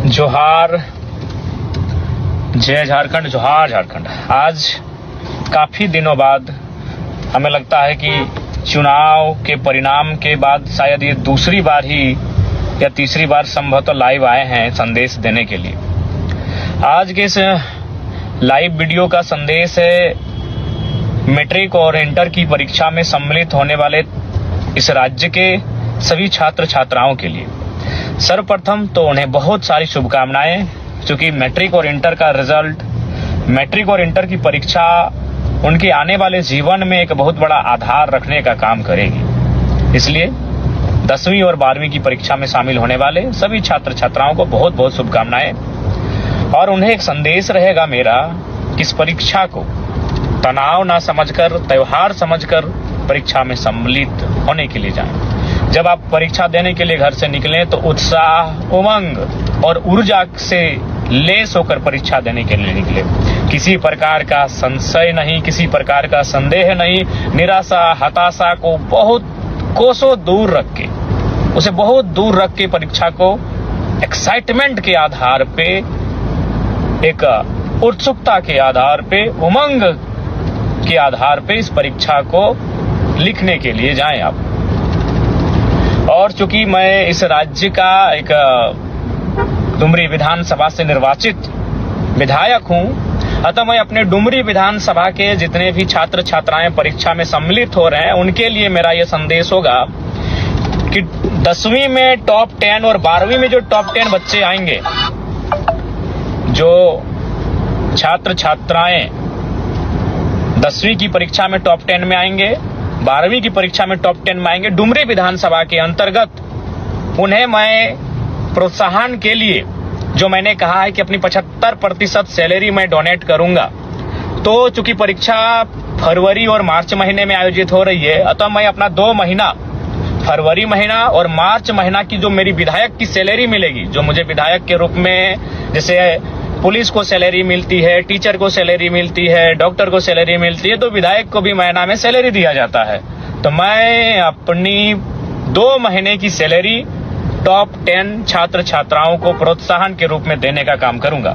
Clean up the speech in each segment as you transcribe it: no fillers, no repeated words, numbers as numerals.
जोहार, जय झारखंड, जोहार झारखंड। आज काफी दिनों बाद हमें लगता है कि चुनाव के परिणाम के बाद शायद ये दूसरी बार ही या तीसरी बार संभवतः लाइव आए हैं संदेश देने के लिए। आज के इस लाइव वीडियो का संदेश है मैट्रिक और इंटर की परीक्षा में सम्मिलित होने वाले इस राज्य के सभी छात्र छात्राओं के लिए। सर्वप्रथम तो उन्हें बहुत सारी शुभकामनाएं, क्योंकि मैट्रिक और इंटर का रिजल्ट, मैट्रिक और इंटर की परीक्षा उनके आने वाले जीवन में एक बहुत बड़ा आधार रखने का काम करेगी। इसलिए 10वीं और 12वीं की परीक्षा में शामिल होने वाले सभी छात्र छात्राओं को बहुत बहुत शुभकामनाएं। और उन्हें एक संदेश रहेगा मेरा कि इस परीक्षा को तनाव ना समझकर, त्योहार समझकर परीक्षा में सम्मिलित होने के लिए जाएं। जब आप परीक्षा देने के लिए घर से निकलें तो उत्साह, उमंग और ऊर्जा से लेस होकर परीक्षा देने के लिए निकले। किसी प्रकार का संशय नहीं, किसी प्रकार का संदेह नहीं, निराशा, हताशा को बहुत कोसों दूर रख के, उसे बहुत दूर रख के परीक्षा को एक्साइटमेंट के आधार पे, एक उत्सुकता के आधार पे, उमंग के आधार पे इस परीक्षा को लिखने के लिए जाएं आप। और चूंकि मैं इस राज्य का एक डुमरी विधानसभा से निर्वाचित विधायक हूं, अतः मैं अपने डुमरी विधानसभा के जितने भी छात्र छात्राएं परीक्षा में सम्मिलित हो रहे हैं उनके लिए मेरा यह संदेश होगा कि 10वीं में टॉप 10 और 12वीं में जो टॉप 10 बच्चे आएंगे, जो छात्र छात्राएं 10वीं की परीक्षा में टॉप 10 में आएंगे, 12वीं की परीक्षा में टॉप 10 में आएंगे, डुमरी विधानसभा के अंतर्गत उन्हें मैं प्रोत्साहन के लिए, जो मैंने कहा है कि अपनी 75% सैलरी मैं डोनेट करूंगा, तो चूंकि परीक्षा फरवरी और मार्च महीने में आयोजित हो रही है, अतः मैं अपना 2 महीना, फरवरी महीना और मार्च महीना की जो मेरी विधायक की सैलरी मिलेगी, जो मुझे विधायक के रूप में, जैसे पुलिस को सैलरी मिलती है, टीचर को सैलरी मिलती है, डॉक्टर को सैलरी मिलती है, तो विधायक को भी महीना में सैलरी दिया जाता है। तो मैं अपनी 2 महीने की सैलरी टॉप 10 छात्र छात्राओं को प्रोत्साहन के रूप में देने का काम करूंगा।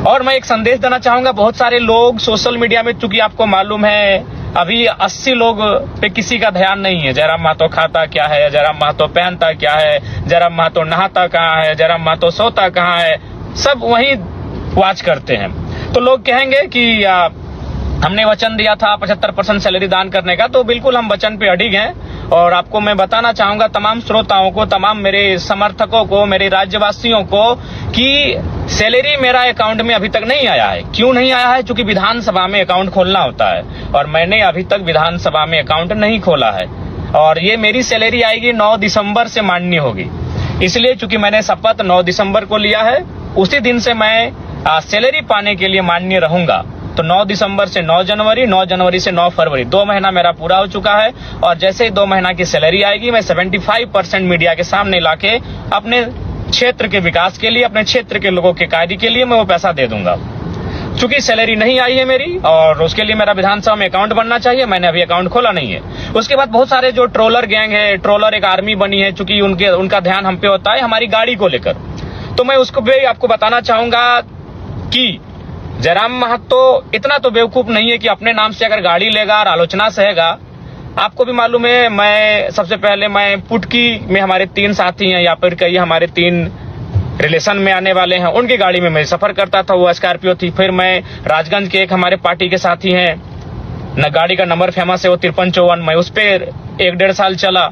और मैं एक संदेश देना चाहूंगा, बहुत सारे लोग सोशल मीडिया में, चूंकि आपको मालूम है अभी 80 लोग पे किसी का ध्यान नहीं है। जयराम महतो खाता क्या है, जयराम महतो पहनता क्या है, जयराम महतो नहाता कहाँ है, जयराम महतो सोता कहाँ है, सब वही वाच करते हैं। तो लोग कहेंगे कि हमने वचन दिया था 75% सैलरी दान करने का, तो बिल्कुल हम वचन पे अडिग हैं। और आपको मैं बताना चाहूंगा, तमाम श्रोताओं को, तमाम मेरे समर्थकों को, मेरे राज्यवासियों को, कि सैलरी मेरा अकाउंट में अभी तक नहीं आया है। क्यों नहीं आया है? क्योंकि विधानसभा में अकाउंट खोलना होता है और मैंने अभी तक विधानसभा में अकाउंट नहीं खोला है। और ये मेरी सैलरी आएगी 9 दिसंबर से मान्य होगी। इसलिए चूंकि मैंने शपथ 9 दिसंबर को लिया है, उसी दिन से मैं सैलरी पाने के लिए मान्य रहूंगा। तो 9 दिसंबर से 9 जनवरी, 9 जनवरी से 9 फरवरी, 2 महीना मेरा पूरा हो चुका है। और जैसे ही 2 महीना की सैलरी आएगी, मैं 75% मीडिया के सामने लाके अपने क्षेत्र के विकास के लिए, अपने क्षेत्र के लोगों के कार्य के लिए मैं वो पैसा दे दूंगा। चूंकि सैलरी नहीं आई है मेरी, और उसके लिए मेरा विधानसभा में अकाउंट बनना चाहिए, मैंने अभी अकाउंट खोला नहीं है। उसके बाद बहुत सारे जो ट्रोलर गैंग है, ट्रोलर एक आर्मी बनी है, चूंकि उनका ध्यान हम पे होता है हमारी गाड़ी को लेकर। तो मैं उसको भी आपको बताना चाहूंगा कि जयराम महतो इतना तो बेवकूफ नहीं है कि अपने नाम से अगर गाड़ी लेगा और आलोचना सहेगा। आपको भी मालूम है, मैं सबसे पहले मैं पुटकी में हमारे 3 साथी हैं, या फिर कई हमारे 3 रिलेशन में आने वाले हैं, उनकी गाड़ी में मैं सफर करता था, वो स्कॉर्पियो थी। फिर मैं राजगंज के एक हमारे पार्टी के साथी हैं, न गाड़ी का नंबर फेमस है, वो 5354, मैं उस पर 1-1.5 साल चला।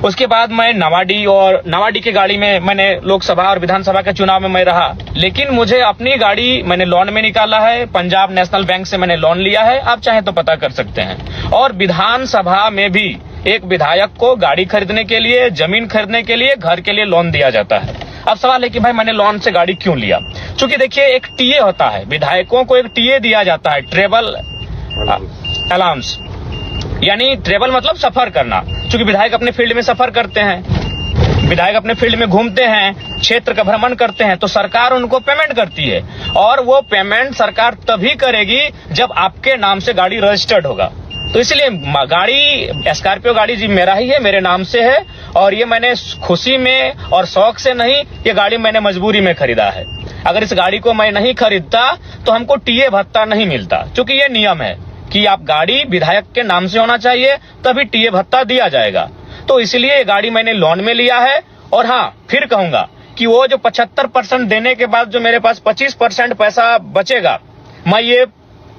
उसके बाद मैं नवाडी की गाड़ी में मैंने लोकसभा और विधानसभा के चुनाव में मैं रहा। लेकिन मुझे अपनी गाड़ी मैंने लोन में निकाला है, पंजाब नेशनल बैंक से मैंने लोन लिया है, आप चाहें तो पता कर सकते हैं। और विधानसभा में भी एक विधायक को गाड़ी खरीदने के लिए, जमीन खरीदने के लिए, घर के लिए लोन दिया जाता है। अब सवाल है कि भाई मैंने लोन से गाड़ी क्यों लिया? क्योंकि देखिए, एक टीए होता है, विधायकों को एक टीए दिया जाता है, ट्रेवल अलाउंस, यानी ट्रेवल मतलब सफर करना। क्योंकि विधायक अपने फील्ड में सफर करते हैं, विधायक अपने फील्ड में घूमते हैं, क्षेत्र का भ्रमण करते हैं, तो सरकार उनको पेमेंट करती है। और वो पेमेंट सरकार तभी करेगी जब आपके नाम से गाड़ी रजिस्टर्ड होगा। तो इसलिए गाड़ी स्कॉर्पियो गाड़ी जी मेरा ही है, मेरे नाम से है, और ये मैंने खुशी में और शौक से नहीं, ये गाड़ी मैंने मजबूरी में खरीदा है। अगर इस गाड़ी को मैं नहीं खरीदता तो हमको टीए भत्ता नहीं मिलता, क्योंकि ये नियम है कि आप गाड़ी विधायक के नाम से होना चाहिए तभी टीए भत्ता दिया जाएगा। तो इसलिए ये गाड़ी मैंने लोन में लिया है। और हाँ, फिर कहूंगा कि वो जो 75% देने के बाद जो मेरे पास 25% पैसा बचेगा, मैं ये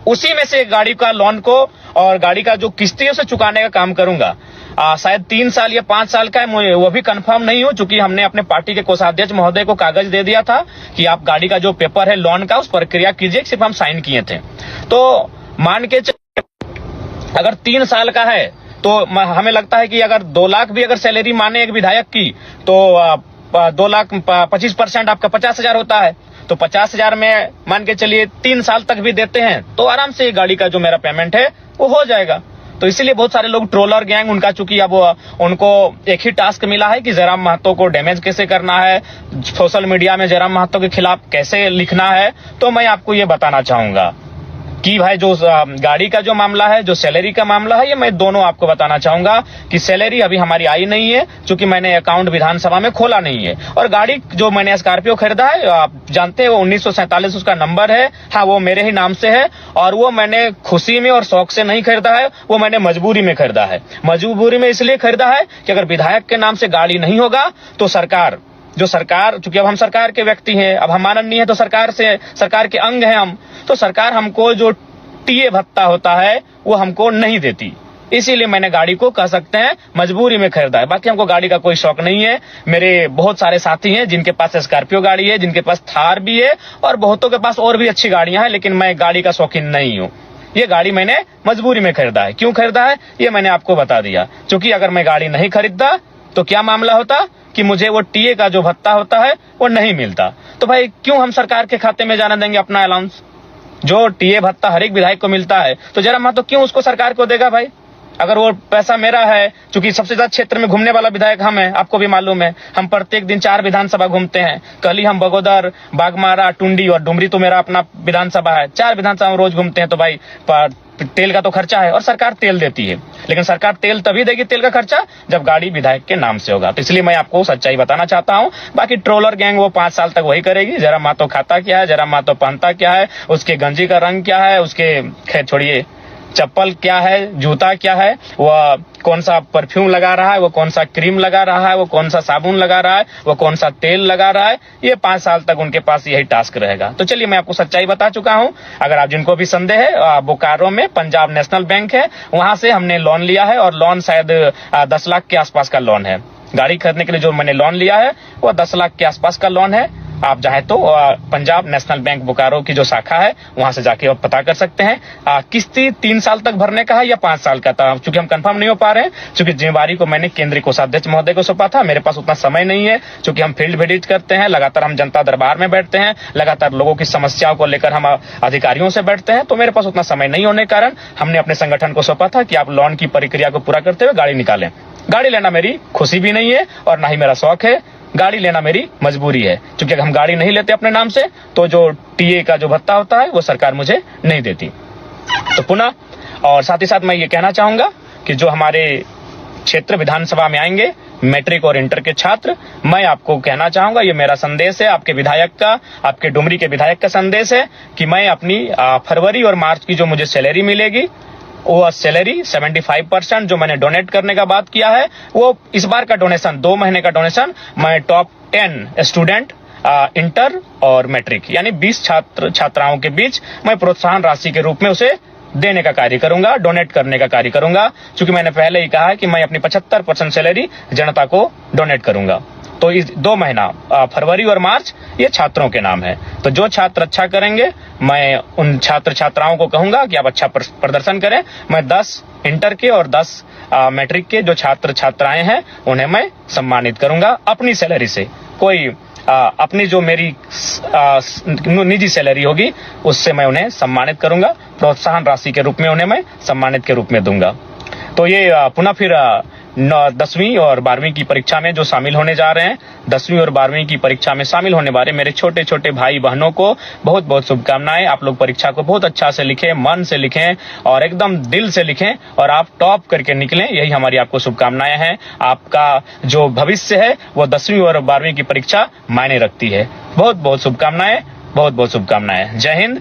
उसी में से गाड़ी का लोन को और गाड़ी का जो किस्ती है उसे चुकाने का काम करूंगा। शायद 3 साल या 5 साल का है, मुझे वो भी कंफर्म नहीं हो, चूंकि हमने अपने पार्टी के कोषाध्यक्ष महोदय को कागज दे दिया था कि आप गाड़ी का जो पेपर है लोन का उस प्रक्रिया कीजिए, सिर्फ हम साइन किए थे। तो मान के अगर 3 साल का है तो हमें लगता है कि अगर 2 लाख भी अगर सैलरी माने एक विधायक की तो 2 लाख 25% आपका 50,000 होता है। तो 50,000 में मान के चलिए 3 साल तक भी देते हैं तो आराम से गाड़ी का जो मेरा पेमेंट है वो हो जाएगा। तो इसीलिए बहुत सारे लोग ट्रोलर गैंग, उनका चूंकि अब उनको एक ही टास्क मिला है कि जयराम महतो को डैमेज कैसे करना है, सोशल मीडिया में जयराम महतो के खिलाफ कैसे लिखना है। तो मैं आपको ये बताना चाहूंगा कि भाई जो गाड़ी का जो मामला है, जो सैलरी का मामला है, ये मैं दोनों आपको बताना चाहूंगा कि सैलरी अभी हमारी आई नहीं है, क्योंकि मैंने अकाउंट विधानसभा में खोला नहीं है। और गाड़ी जो मैंने स्कॉर्पियो खरीदा है, आप जानते हैं वो 1947 उसका नंबर है। हाँ, वो मेरे ही नाम से है और वो मैंने खुशी में और शौक से नहीं खरीदा है, वो मैंने मजबूरी में खरीदा है। मजबूरी में इसलिए खरीदा है कि अगर विधायक के नाम से गाड़ी नहीं होगा तो सरकार, चूंकि अब हम सरकार के व्यक्ति हैं, अब हम माननीय है तो सरकार के अंग हैं हम, तो सरकार हमको जो टीए भत्ता होता है वो हमको नहीं देती। इसीलिए मैंने गाड़ी को कह सकते हैं मजबूरी में खरीदा है। बाकी हमको गाड़ी का कोई शौक नहीं है। मेरे बहुत सारे साथी हैं जिनके पास स्कॉर्पियो गाड़ी है, जिनके पास थार भी है और बहुतों के पास और भी अच्छी गाड़ियां हैं, लेकिन मैं गाड़ी का शौकीन नहीं हूँ। ये गाड़ी मैंने मजबूरी में खरीदा है। क्यों खरीदा है ये मैंने आपको बता दिया, क्योंकि अगर मैं गाड़ी नहीं खरीदता तो क्या मामला होता कि मुझे वो टीए का जो भत्ता होता है वो नहीं मिलता। तो भाई क्यों हम सरकार के खाते में जाने देंगे अपना अलाउंस? जो टीए भत्ता हर एक विधायक को मिलता है तो जयराम महतो क्यों उसको सरकार को देगा भाई? अगर वो पैसा मेरा है, क्योंकि सबसे ज्यादा क्षेत्र में घूमने वाला विधायक हम है, आपको भी मालूम है। हम प्रत्येक दिन 4 विधानसभा घूमते हैं। कल ही हम बगोदर, बागमारा, टुंडी और डुमरी तो मेरा अपना विधानसभा है। 4 विधानसभा रोज घूमते हैं। तो भाई तेल का तो खर्चा है और सरकार तेल देती है, लेकिन सरकार तेल तभी देगी, तेल का खर्चा, जब गाड़ी विधायक के नाम से होगा। तो इसलिए मैं आपको सच्चाई बताना चाहता हूं। बाकी ट्रोलर गैंग वो 5 साल तक वही करेगी। जयराम महतो खाता क्या है, जयराम महतो पहनता क्या है, उसके गंजी का रंग क्या है, उसके खैर छोड़िए चप्पल क्या है, जूता क्या है, वह कौन सा परफ्यूम लगा रहा है, वो कौन सा क्रीम लगा रहा है, वो कौन सा साबुन लगा रहा है, वो कौन सा तेल लगा रहा है, ये 5 साल तक उनके पास यही टास्क रहेगा। तो चलिए मैं आपको सच्चाई बता चुका हूं। अगर आप जिनको भी संदेह है, बोकारो में पंजाब नेशनल बैंक है, वहां से हमने लोन लिया है और लोन शायद 10 लाख के आसपास का लोन है। गाड़ी खरीदने के लिए जो मैंने लोन लिया है वो 10 लाख के आसपास का लोन है। आप चाहे तो पंजाब नेशनल बैंक बोकारो की जो शाखा है वहां से जाके आप पता कर सकते हैं। किस्ती 3 साल तक भरने का है या 5 साल का था, चूंकि हम कंफर्म नहीं हो पा रहे हैं, क्योंकि जिम्मेवारी को मैंने केंद्रीय कोषाध्यक्ष महोदय को सौंपा था। मेरे पास उतना समय नहीं है, क्योंकि हम फील्ड विजिट करते हैं, लगातार हम जनता दरबार में बैठते हैं, लगातार लोगों की समस्याओं को लेकर हम अधिकारियों से बैठते हैं। तो मेरे पास उतना समय नहीं होने के कारण हमने अपने संगठन को सौंपा था कि आप लोन की प्रक्रिया को पूरा करते हुए गाड़ी निकालें। गाड़ी लेना मेरी खुशी भी नहीं है और ना ही मेरा शौक है, गाड़ी लेना मेरी मजबूरी है। क्योंकि अगर हम गाड़ी नहीं लेते अपने नाम से तो जो टीए का जो भत्ता होता है वो सरकार मुझे नहीं देती। तो पुनः और साथ ही साथ मैं ये कहना चाहूंगा कि जो हमारे क्षेत्र विधानसभा में आएंगे मैट्रिक और इंटर के छात्र, मैं आपको कहना चाहूंगा, ये मेरा संदेश है आपके विधायक का, आपके डुमरी के विधायक का संदेश है कि मैं अपनी फरवरी और मार्च की जो मुझे सैलरी मिलेगी वो सैलरी 75% जो मैंने डोनेट करने का बात किया है, वो इस बार का डोनेशन 2 महीने का डोनेशन मैं टॉप 10 स्टूडेंट इंटर और मैट्रिक यानी 20 छात्राओं के बीच मैं प्रोत्साहन राशि के रूप में उसे देने का कार्य करूंगा, डोनेट करने का कार्य करूंगा। क्योंकि मैंने पहले ही कहा है कि मैं अपनी 75% सैलरी जनता को डोनेट करूंगा। तो इस 2 महीना फरवरी और मार्च ये छात्रों के नाम है। तो जो छात्र अच्छा करेंगे मैं उन छात्र छात्राओं को कहूंगा कि आप अच्छा प्रदर्शन करें। मैं 10 इंटर के और 10 मैट्रिक के जो छात्र छात्राएं हैं उन्हें मैं सम्मानित करूंगा अपनी सैलरी से। कोई अपनी जो मेरी निजी सैलरी होगी उससे मैं उन्हें सम्मानित करूंगा, प्रोत्साहन राशि के रूप में उन्हें मैं सम्मानित के रूप में दूंगा। तो ये पुनः फिर 10वीं और 12वीं की परीक्षा में जो शामिल होने जा रहे हैं, 10वीं और 12वीं की परीक्षा में शामिल होने वाले मेरे छोटे छोटे भाई बहनों को बहुत बहुत शुभकामनाएं। आप लोग परीक्षा को बहुत अच्छा से लिखें, मन से लिखें और एकदम दिल से लिखें और आप टॉप करके निकलें, यही हमारी आपको शुभकामनाएं हैं। आपका जो भविष्य है वो 10वीं और 12वीं की परीक्षा मायने रखती है। बहुत बहुत शुभकामनाएं, बहुत बहुत शुभकामनाएं। जय हिंद।